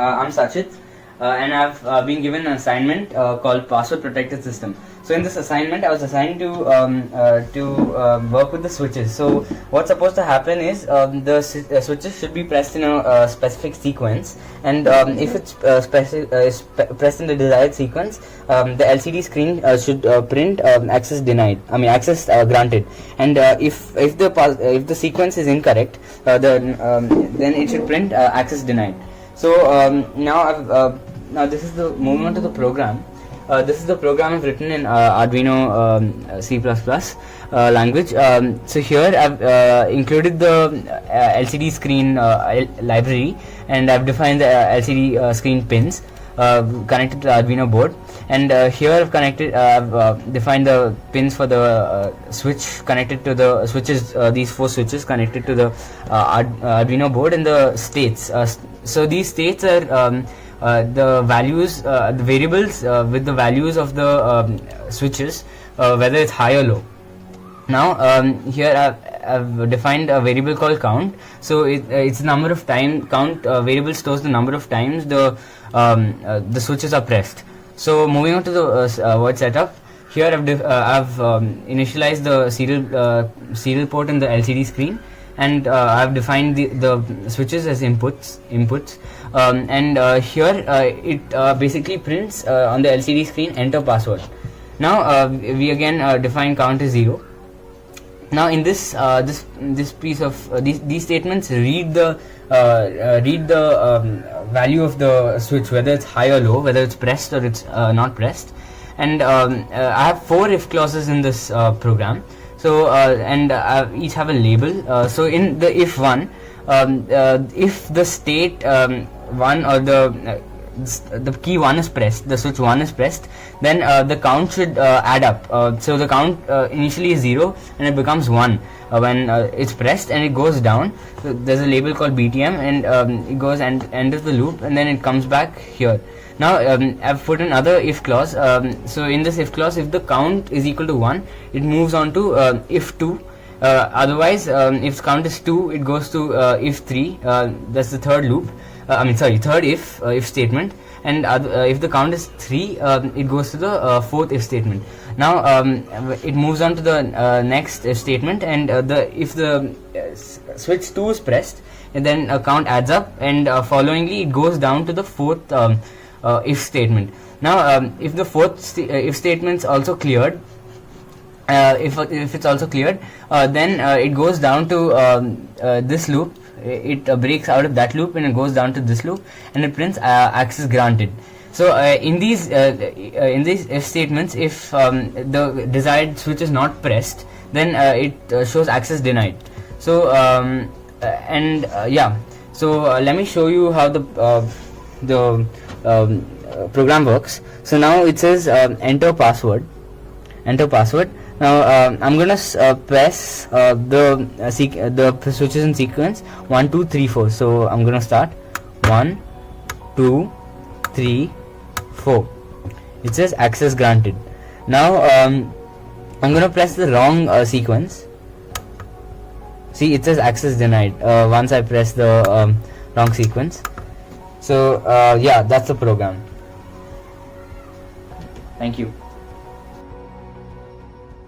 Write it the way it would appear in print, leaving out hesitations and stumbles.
I'm Sachit, and I've been given an assignment called Password Protected System. So in this assignment, I was assigned to work with the switches. So what's supposed to happen is the switches should be pressed in a specific sequence, and if it's pressed in the desired sequence, the LCD screen should print access denied. Access granted. And if the sequence is incorrect, then it should print access denied. So now this is the moving on to the program. This is the program I've written in Arduino C++ language. So here I've included the LCD screen library, and I've defined the LCD screen pins connected to the Arduino board. And here I've defined the pins for the switch connected to the switches. These 4 switches connected to the Arduino board, and the states. So these states are the values, the variables with the values of the switches, whether it's high or low. Now here I've defined a variable called count. So it's the number of time count variable stores the number of times the switches are pressed. So moving on to the word setup. Here I've initialized the serial port in the LCD screen, and I've defined the switches as inputs. And here it basically prints on the LCD screen enter password. Now we again define count as 0. Now in this piece of these statements read the value of the switch, whether it's high or low, whether it's pressed or it's not pressed. And I have 4 if clauses in this program. So and each have a label. So in the if one, if the state 1 or the key 1 is pressed, the switch 1 is pressed, then the count should add up. So the count initially is 0 and it becomes 1 when it's pressed, and it goes down. So there's a label called BTM, and it goes and enters the loop, and then it comes back here. Now I've put another if clause. So in this if clause, if the count is equal to 1, it moves on to if 2. Otherwise, if count is 2, it goes to if 3. That's the third loop. Third if statement. And if the count is 3, it goes to the fourth if statement. Now it moves on to the next if statement, and if the switch 2 is pressed, and then count adds up, and followingly it goes down to the fourth if statement. Now if the fourth if statement is also cleared, if it's also cleared, then it goes down to this loop. It breaks out of that loop and it goes down to this loop, and it prints access granted. So in these if statements, if the desired switch is not pressed, then it shows access denied. So so let me show you how the program works. So now it says enter password. Now I'm gonna press the switches in sequence 1, 2, 3, 4. So I'm gonna start 1, 2, 3, 4. It says access granted. Now I'm gonna press the wrong sequence. See, it says access denied once I press the wrong sequence. So yeah, that's the program. Thank you.